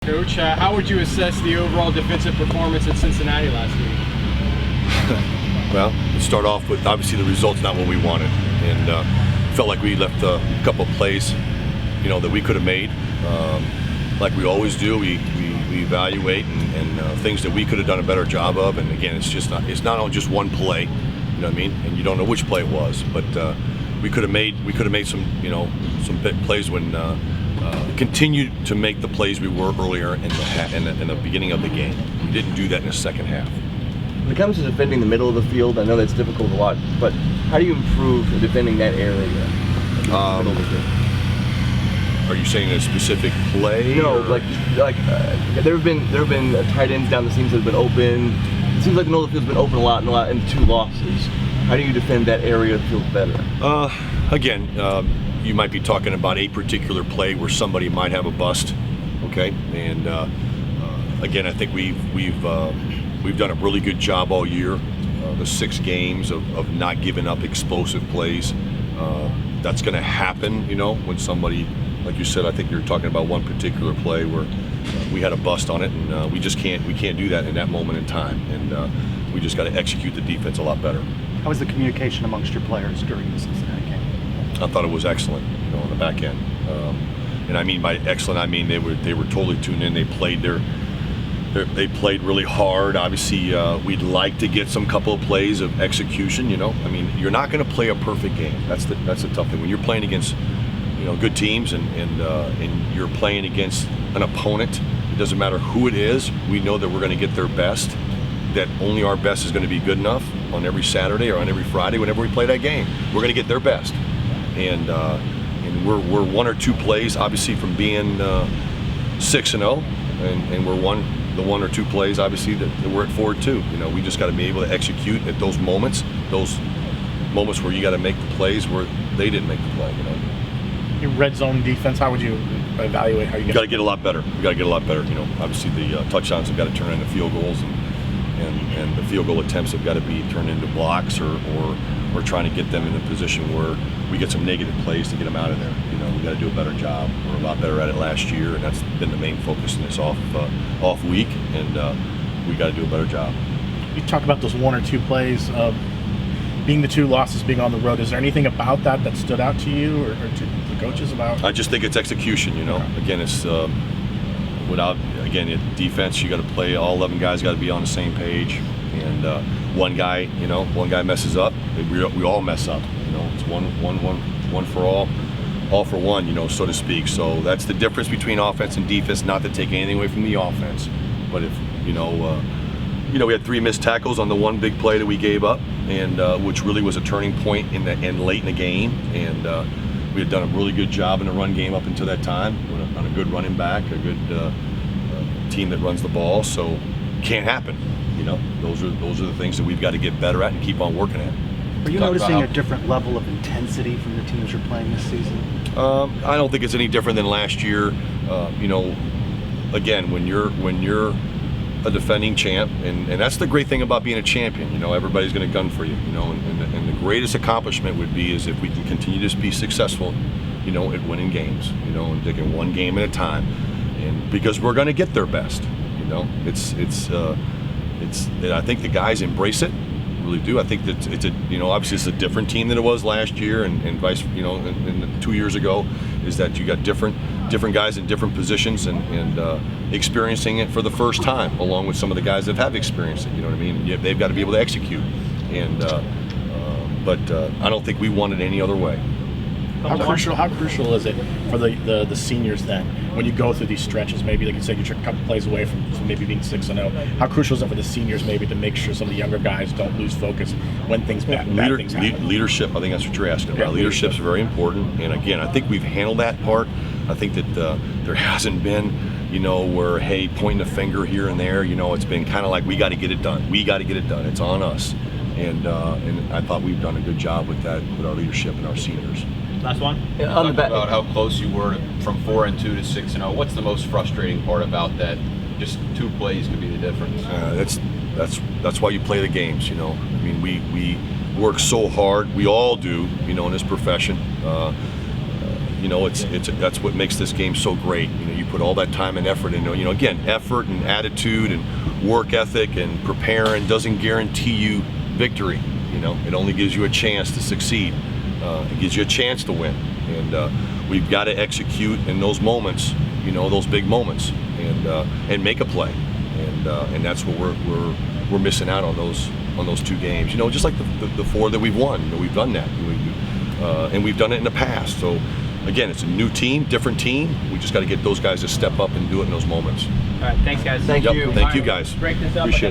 Coach, how would you assess the overall defensive performance in Cincinnati last week? Well, let's start off with obviously the results not what we wanted, and felt like we left a couple of plays, that we could have made. Like we always do, we evaluate and things that we could have done a better job of. And again, it's not on just one play, you know what I mean? And you don't know which play it was, but we could have made some some big plays when continued to make the plays we were earlier in the beginning of the game. We didn't do that in the second half. When it comes to defending the middle of the field, I know that's difficult a lot, but how do you improve defending that area? Middle of the field? Are you saying a specific play? No, like there have been tight ends down the seams that have been open. It seems like the middle of the field's been open a lot in 2 losses. How do you defend that area of the field better? Again, you might be talking about a particular play where somebody might have a bust, okay? And again, I think we've done a really good job all year, the 6 games of not giving up explosive plays. That's going to happen, when somebody, like you said, I think you're talking about one particular play where we had a bust on it, and we can't do that in that moment in time, and we just got to execute the defense a lot better. How was the communication amongst your players during the Cincinnati game? I thought it was excellent, on the back end, and I mean by excellent, I mean they were totally tuned in. They played they played really hard. Obviously, we'd like to get some couple of plays of execution. I mean, you're not going to play a perfect game. That's the tough thing when you're playing against good teams and you're playing against an opponent. It doesn't matter who it is. We know that we're going to get their best. That only our best is going to be good enough on every Saturday or on every Friday whenever we play that game. We're going to get their best, and we're 1 or 2 plays obviously from being 6-0, and we're 1 or 2 plays obviously that we're at 4-2. We just got to be able to execute at those moments where you got to make the plays where they didn't make the play. Your red zone defense, how would you evaluate how you got to get a lot better. We got to get a lot better. Obviously the touchdowns have got to turn into field goals, and the field goal attempts have got to be turned into blocks, or we're trying to get them in a position where we get some negative plays to get them out of there. We got to do a better job. We're a lot better at it last year, and that's been the main focus in this off week, and we got to do a better job. You talk about those 1 or 2 plays being the 2 losses, being on the road. Is there anything about that stood out to you or to the coaches about? I just think it's execution. Okay. Again, it's defense. You got to play. All 11 guys got to be on the same page, and one guy messes up. We all mess up. It's one for all for one. So to speak. So that's the difference between offense and defense. Not to take anything away from the offense, but if we had 3 missed tackles on the 1 big play that we gave up, and which really was a turning point late in the game, and we had done a really good job in the run game up until that time on a good running back, a good team that runs the ball. So can't happen. Those are the things that we've got to get better at and keep on working at. Are you noticing a different level of intensity from the teams you're playing this season? I don't think it's any different than last year. Again, when you're a defending champ, and that's the great thing about being a champion. Everybody's going to gun for you. And the greatest accomplishment would be is if we can continue to be successful, at winning games. And taking 1 game at a time, and because we're going to get their best. I think the guys embrace it. Really do. I think that it's obviously it's a different team than it was last year and vice and 2 years ago, is that you got different guys in different positions and experiencing it for the first time along with some of the guys that have experienced it. You know what I mean? They've got to be able to execute, and but I don't think we won it any other way. How crucial is it for the seniors then, when you go through these stretches, maybe like you said, you're a couple plays away from maybe being 6-0. How crucial is it for the seniors maybe to make sure some of the younger guys don't lose focus when bad things happen? Leadership, I think that's what you're asking about. Yeah, leadership's very important, and again, I think we've handled that part. I think that there hasn't been, where, hey, pointing the finger here and there. It's been kind of like, we got to get it done. We got to get it done. It's on us, and I thought we've done a good job with that, with our leadership and our seniors. Last one. Talk about how close you were from 4-2 to 6-0. What's the most frustrating part about that? Just 2 plays could be the difference. That's why you play the games. I mean, we work so hard. We all do. In this profession. That's what makes this game so great. You put all that time and effort into. You know, again, effort and attitude and work ethic and preparing doesn't guarantee you victory. You know, it only gives you a chance to succeed. It gives you a chance to win, and we've got to execute in those moments. You know, those big moments, and make a play, and that's what we're missing out on those 2 games. You know, just like the 4 that we've won. You know, we've done that, and we've done it in the past. So again, it's a new team, different team. We just got to get those guys to step up and do it in those moments. All right, thanks, guys. Thank you. Thank you, guys. Break this up. Appreciate it.